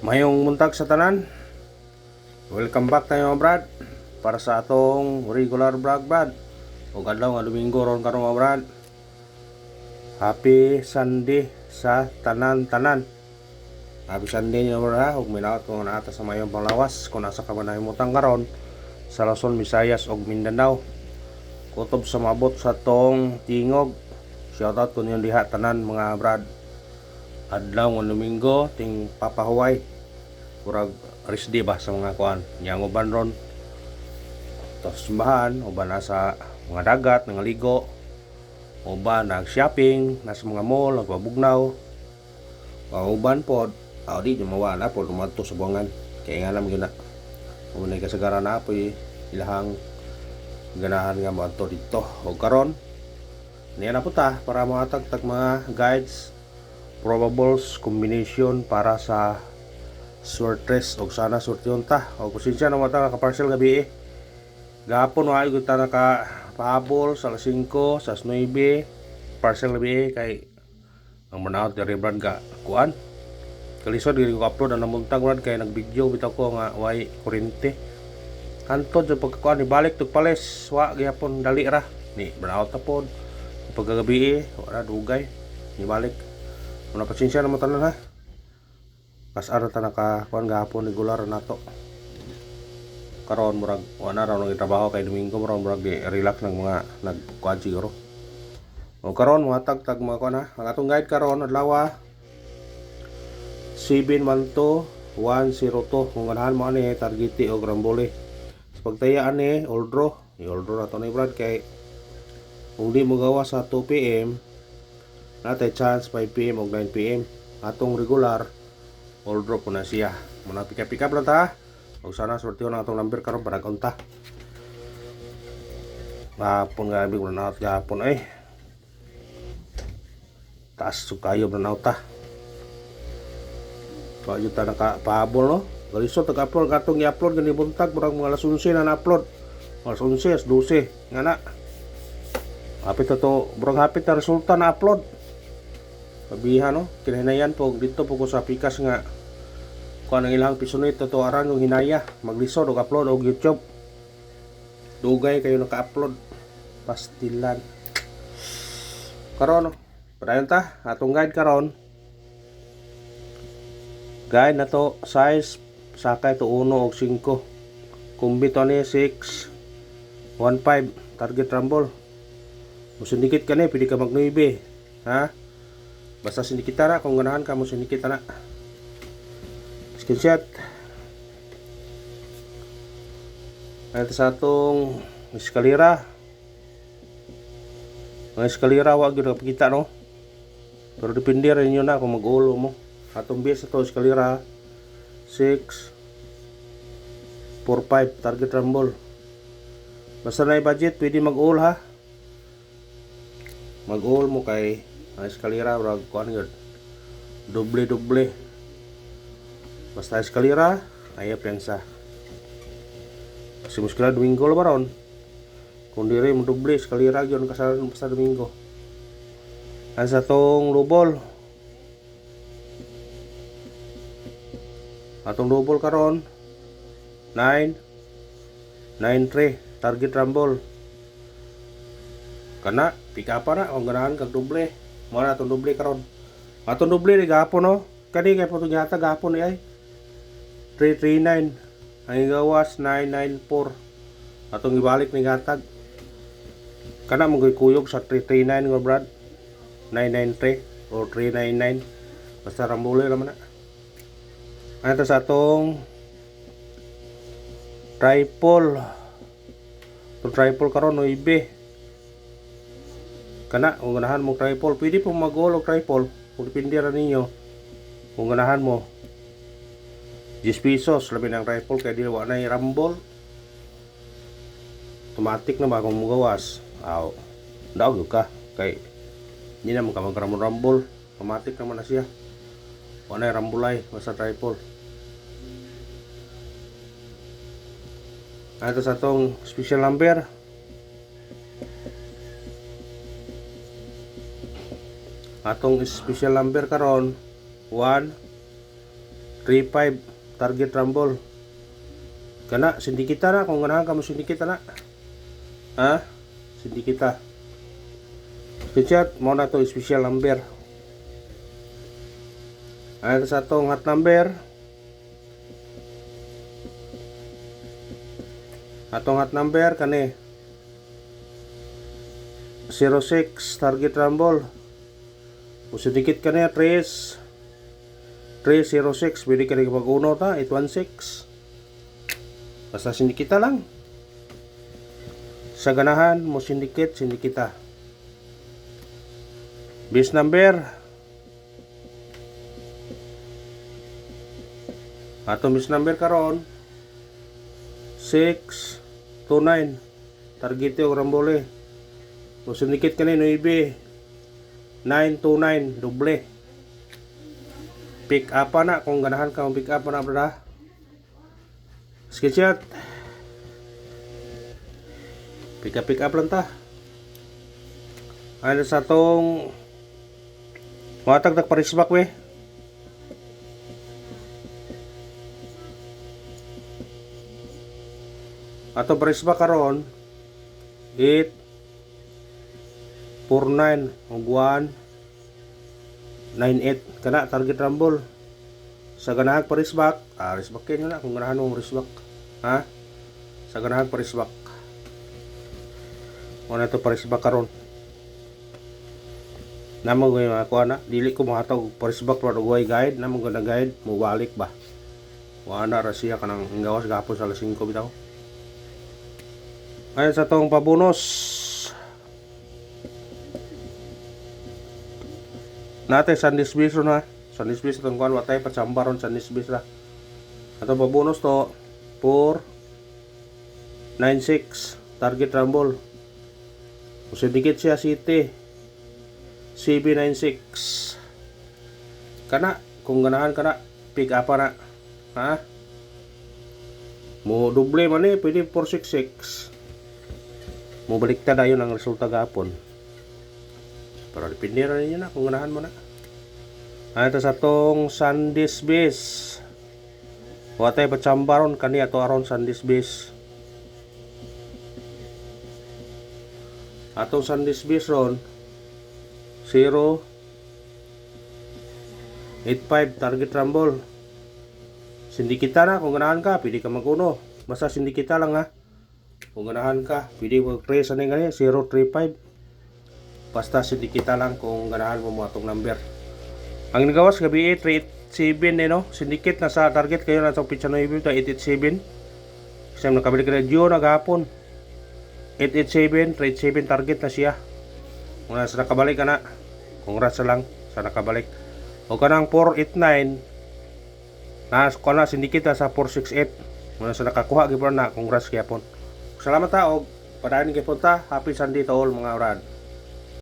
Mayong muntag sa tanan. Welcome back tayo mga brad para sa atong regular vlog brad. O adlaw nga Domingo ron karon mga brad. Happy Sunday sa tanan-tanan. Happy Sunday niyo brad, ug minaot ko na ata sa mayong panglawas kung nasa ka man nahimutang karon sa Luzon, Visayas ug Mindanao. Kutob sa mabot sa tong tingog. Shoutout ko niyo diha tanan mga brad. Adlaw nga Domingo ting papahuway kurag risdi ba sa mga kuan yang uban ron tos simbahan uban nasa mga dagat nangaligo uban nag shopping nasa mga mall nagbabugnaw uban pod di mawala pod umadto sa buwangan kay nga naman gina umunay kasagaran na apoy ilahang ganahan nga moadto dito o karon niya na puta para makatagtag mga guides probables combination para sa sortres og sana sortyon ta o kusensya na mata ka parcel gabi gahapon wa gyud ta naka pahabol sa alas 5 sa 9 parcel gabi kay ang manaot diri brad ka kuan kalisod gyud ko upload ang namuntag brad kay nagvideo bitaw ko nga way kuryente hantod sa pagkakuan ni balik tug pales wa gyapon dali ra ni manaot ta pod paggabi wala dugay ni balik una pasensya na mo tanan ha. Kas ara ta nakakuan gahapon regular nato. Karon murag wala ra nang trabaho kay Domingo murag relax ng mga nagkuan siguro. O karon mga tag mga kuan ha. Ang atong guide karon adlaw 712 102 kung ganahan mo ani targeti o Grambole. Sa pagtaya ani oldro, i-oldro na to ni Brad kay kung di mo gawa sa 2 PM natay chance 5 PM o 9 PM. Atong regular all drop po na siya muna pick up lang ta o sana sortiho na atong number karon para kaunta gahapon nga ibig na out gahapon ay taas sukayo na out ta so ayun ta nakapahabol no galisod tag-upload katong i-upload gani buntag murag mga alas 11 na na-upload alas 11 alas 12 nga na hapit to murag hapit na resulta na upload pabihan no kinahinayan po dito po ko sa pikas nga kung ang ilang pisonit to aran yung hinaya maglisod og upload og YouTube dugay kayo naka-upload pastilan karon padayon ta atong guide karon guide na to size sakay to 1 og 5 kumbi to ni 6 15 target rumble musindikit ka ni pwede ka mag 9 ha basta sindikita na kung ganahan ka mo sindikita na screenshot ito sa atong eskalera ang eskalera wag yun nakapakita no pero depende rin yun na kung mag-ulo mo atong base ito eskalera 6 4 5 target rumble basta na budget pwede mag-ulo ha mag-ulo mo kay ang eskalera wag kuhan yun doble basta eskalera ayaw pensa kasi muskila Domingo lah baron kung diri mo doble eskalera yun kasalan basta Domingo ang sa tong lubol atong lubol karon 9 9-3 target rumble kana pika pa na kung ganahan kag doble mo na atong doble karon atong doble ni gahapon no kani kay putong yata gahapon ni ay 339 ang igawas 994 atong ibalik ni gatag kana mong kuyog sa 339 nga brad 993 or 399 basta rambole naman na ano sa atong triple karon 9 kana kung ganahan mo triple pwede po mag-all o triple kung depende ra ninyo kung ganahan mo 10 pesos labi ng rifle kaya di wala na rumble automatic na ba kung magawas daw ka kay hindi naman ka mag-rumble automatic naman na siya wala na rumble ay basta rifle ito sa itong special number atong special number karon 1 3-5 target rumble. Kana sindikita na kung ganahan ka mo sindikita na. Ha? Sindikita. Screenshot mo na to special number. Ayan sa atong hot number. Atong hot number kani 06 target rumble. Kung dikit ka na 306 pwede ka rin mag-uno ta 816. Basta sindikita lang. Sa ganahan mo sindikita. Base number. Atong base number karon 629 target yung rambole. Kung sindikit ka na 929 doble. Pick up na kung ganahan ka pick up na brada. Screenshot. Pick up lang ta. Ano sa tong matag parisbak we. Ato parisbak karon 849 ug 198 kana target rumble. Sa ganahan parisbak, risbakin na kung ganahan mo risbak. Ha? Sa ganahan parisbak. Wala to parisbak karon. Namo gyud ako ana, dili ko mahatag parisbak pero way guide, namo gyud na guide mo balik ba. Wala ra siya kanang gawas gapon sa alas 5 bitaw. Ayan sa tong pabonus. Nate Sandis Bison ha. Sandis Bison itong kuhan. Watay patsambaron Sandis Bison ha. Ato pa bonus to 496 target rumble. Kung dikit siya City CB96. Kana kung ganahan kana pick up na. Ha? Mo doble man eh pwede 466. Mo baliktad ayon ang resulta gapon. Pero depende na ninyo na kung ganahan mo na. Ito sa tong Sandis Base. Watay patsambaron kani ato aron Sandis Base. Atong Sandis Base ron 085 target rumble. Sindikita na kung ganahan ka, pwede ka mag-uno. Basta sindikita lang ha. Kung ganahan ka, pwede mag-trace ano yung 035. Basta sindikita lang kung ganahan mo atong number. Ang nagawas gabi 387 no. Syndicate na sa target kayo na itong pitsa 9 887. Kasi nakabili ka na Gio na gahapon 887, 387 target na siya. Kung nasa nakabalik ka na, congrats lang sa nakabalik. O kanang 489 na syndicate na sa 468. Kung nasa nakakuha gipon na, congrats gyapon. Salamat ta og padayon gyapon ta. Happy Sunday to all mga urad.